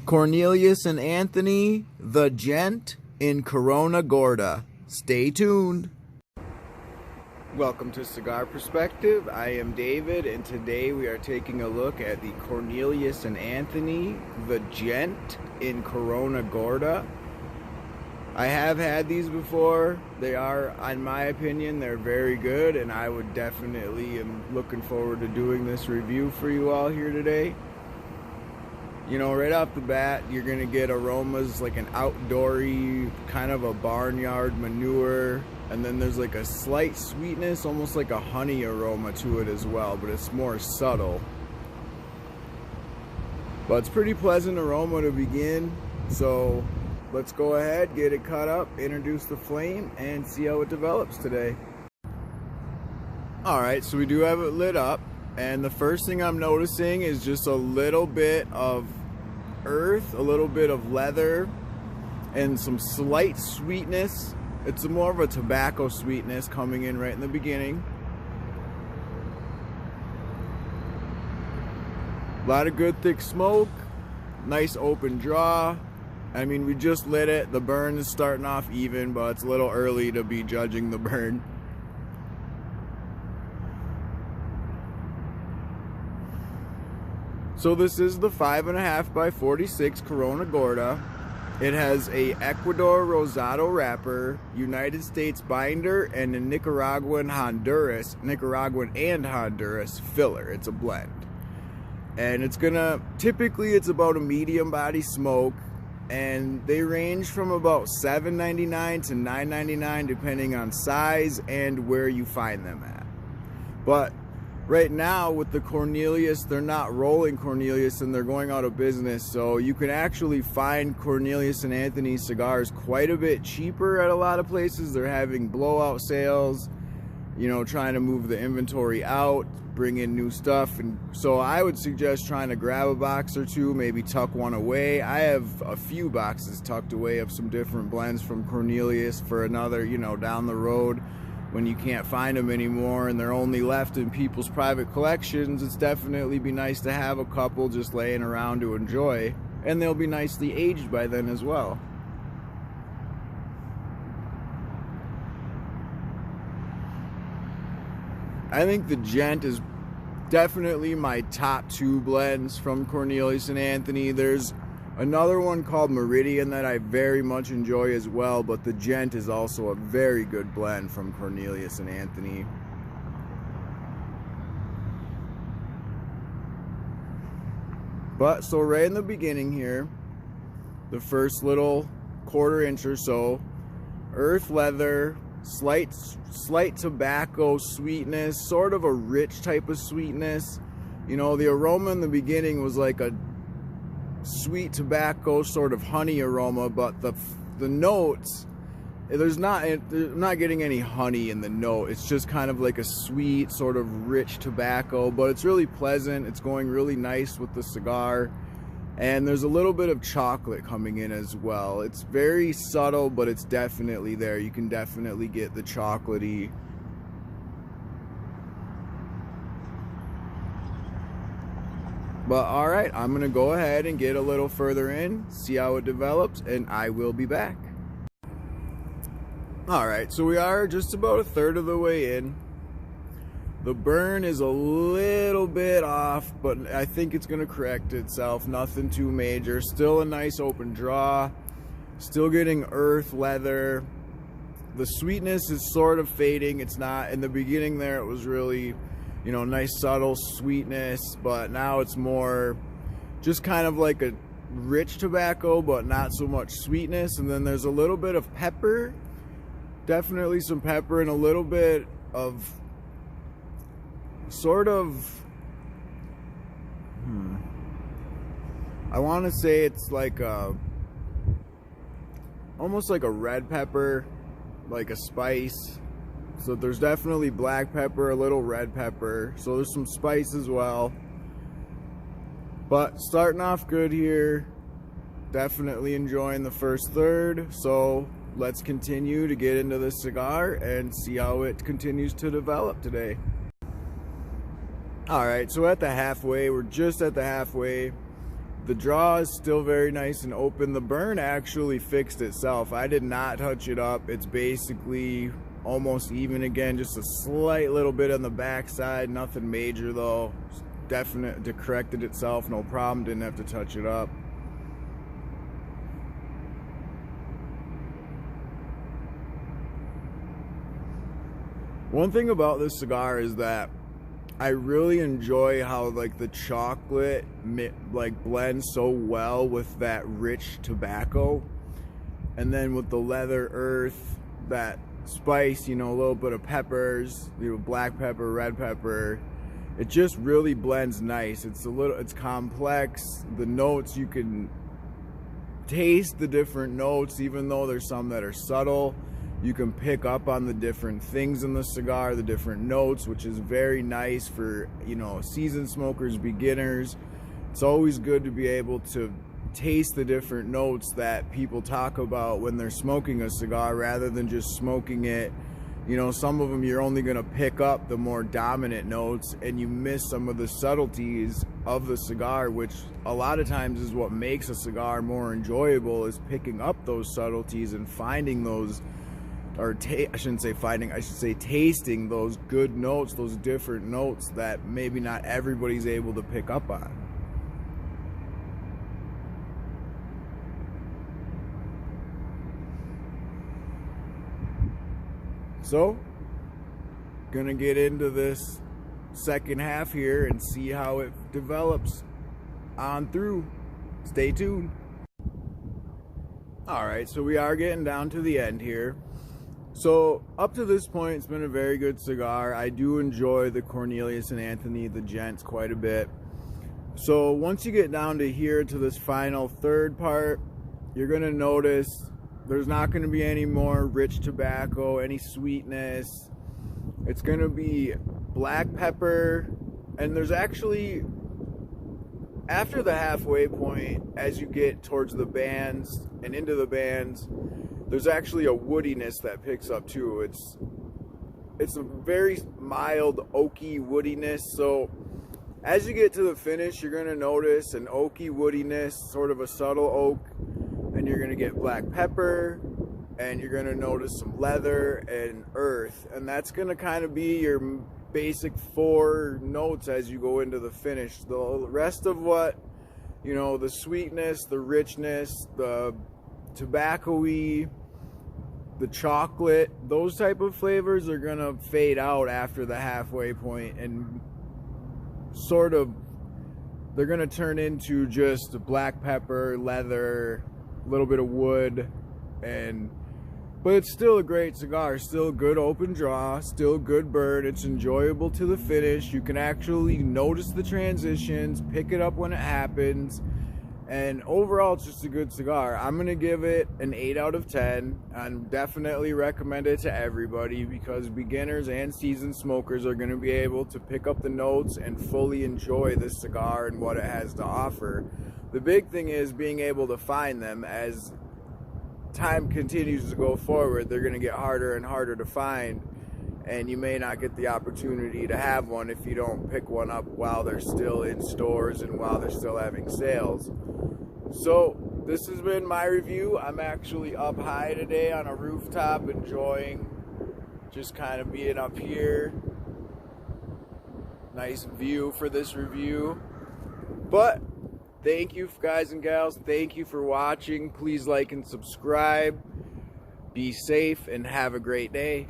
Cornelius and Anthony the Gent in Corona Gorda. Stay tuned. Welcome to Cigar Perspective. I am David, and today we are taking a look at the Cornelius and Anthony the Gent in Corona Gorda. I have had these before. They are, in my opinion, they're very good, and I would definitely am looking forward to doing this review for you all here today. You know, right off the bat, you're going to get aromas like an outdoory, kind of a barnyard manure, and then there's like a slight sweetness, almost like a honey aroma to it as well, but it's more subtle. But it's pretty pleasant aroma to begin, so let's go ahead, get it cut up, introduce the flame, and see how it develops today. Alright, so we do have it lit up, and the first thing I'm noticing is just a little bit of earth, a little bit of leather, and some slight sweetness. It's more of a tobacco sweetness coming in right in the beginning. A lot of good thick smoke, nice open draw. I mean, we just lit it. The burn is starting off even, but it's a little early to be judging the burn. So this is the 5.5 by 46 Corona Gorda. It has a Ecuador Rosado wrapper, United States binder, and a Nicaraguan and Honduras filler. It's a blend. And it's gonna, typically it's about a medium body smoke, and they range from about $7.99 to $9.99 depending on size and where you find them at. But right now with the Cornelius, they're not rolling Cornelius and they're going out of business, so you can actually find Cornelius and Anthony cigars quite a bit cheaper at a lot of places. They're having blowout sales, you know, trying to move the inventory out, bring in new stuff, and so I would suggest trying to grab a box or two, maybe tuck one away. I have a few boxes tucked away of some different blends from Cornelius for another, you know, down the road when you can't find them anymore and they're only left in people's private collections. It's definitely be nice to have a couple just laying around to enjoy, and they'll be nicely aged by then as well. I think the Gent is definitely my top two blends from Cornelius and Anthony. There's another one called Meridian that I very much enjoy as well, but the Gent is also a very good blend from Cornelius and Anthony. But so right in the beginning here, the first little quarter inch or so, earth leather, slight tobacco sweetness, sort of a rich type of sweetness. You know, the aroma in the beginning was like a sweet tobacco sort of honey aroma, but the notes, I'm not getting any honey in the note. It's just kind of like a sweet sort of rich tobacco, but it's really pleasant. It's going really nice with the cigar. And there's a little bit of chocolate coming in as well. It's very subtle, but it's definitely there. You can definitely get the chocolatey. But alright, I'm going to go ahead and get a little further in, see how it develops, and I will be back. Alright, so we are just about a third of the way in. The burn is a little bit off, but I think it's going to correct itself. Nothing too major. Still a nice open draw. Still getting earth leather. The sweetness is sort of fading. It's not, in the beginning there it was really, you know, nice subtle sweetness, but now it's more just kind of like a rich tobacco, but not so much sweetness. And then there's a little bit of pepper. Definitely some pepper and a little bit of sort of, I want to say it's like a, almost like a red pepper, like a spice. So there's definitely black pepper, a little red pepper, so there's some spice as well. But starting off good here, definitely enjoying the first third. So let's continue to get into the cigar and see how it continues to develop today. Alright, so at the halfway, we're just at the halfway. The draw is still very nice and open. The burn actually fixed itself. I did not touch it up. It's basically almost even again, just a slight little bit on the back side. Nothing major though. Definitely corrected itself, no problem. Didn't have to touch it up. One thing about this cigar is that I really enjoy how like the chocolate like blends so well with that rich tobacco, and then with the leather earth, that spice, you know, a little bit of peppers, you know, black pepper, red pepper. It just really blends nice. It's complex. The notes, you can taste the different notes, even though there's some that are subtle. You can pick up on the different things in the cigar, the different notes, which is very nice for, you know, seasoned smokers, beginners. It's always good to be able to taste the different notes that people talk about when they're smoking a cigar, rather than just smoking it. You know, some of them you're only going to pick up the more dominant notes and you miss some of the subtleties of the cigar, which a lot of times is what makes a cigar more enjoyable, is picking up those subtleties and finding those, or I shouldn't say finding, I should say tasting those good notes, those different notes that maybe not everybody's able to pick up on. So, gonna get into this second half here and see how it develops on through. Stay tuned. Alright, so we are getting down to the end here. So up to this point, it's been a very good cigar. I do enjoy the Cornelius and Anthony, the Gents, quite a bit. So once you get down to here, to this final third part, you're going to notice there's not going to be any more rich tobacco, any sweetness. It's going to be black pepper, and there's actually, after the halfway point, as you get towards the bands and into the bands, there's actually a woodiness that picks up too. It's a very mild oaky woodiness. So as you get to the finish, you're gonna notice an oaky woodiness, sort of a subtle oak, and you're gonna get black pepper, and you're gonna notice some leather and earth, and that's gonna kind of be your basic 4 notes as you go into the finish. The rest of what, you know, the sweetness, the richness, the tobacco-y, the chocolate, those type of flavors are gonna fade out after the halfway point, and sort of they're gonna turn into just black pepper, leather, a little bit of wood, but it's still a great cigar. Still good open draw, still good burn. It's enjoyable to the finish. You can actually notice the transitions, pick it up when it happens. And overall, it's just a good cigar. I'm going to give it an 8 out of 10 and definitely recommend it to everybody, because beginners and seasoned smokers are going to be able to pick up the notes and fully enjoy this cigar and what it has to offer. The big thing is being able to find them. As time continues to go forward, they're going to get harder and harder to find, and you may not get the opportunity to have one if you don't pick one up while they're still in stores and while they're still having sales. So this has been my review. I'm actually up high today on a rooftop, enjoying just kind of being up here. Nice view for this review. But thank you guys and gals, thank you for watching. Please like and subscribe. Be safe and have a great day.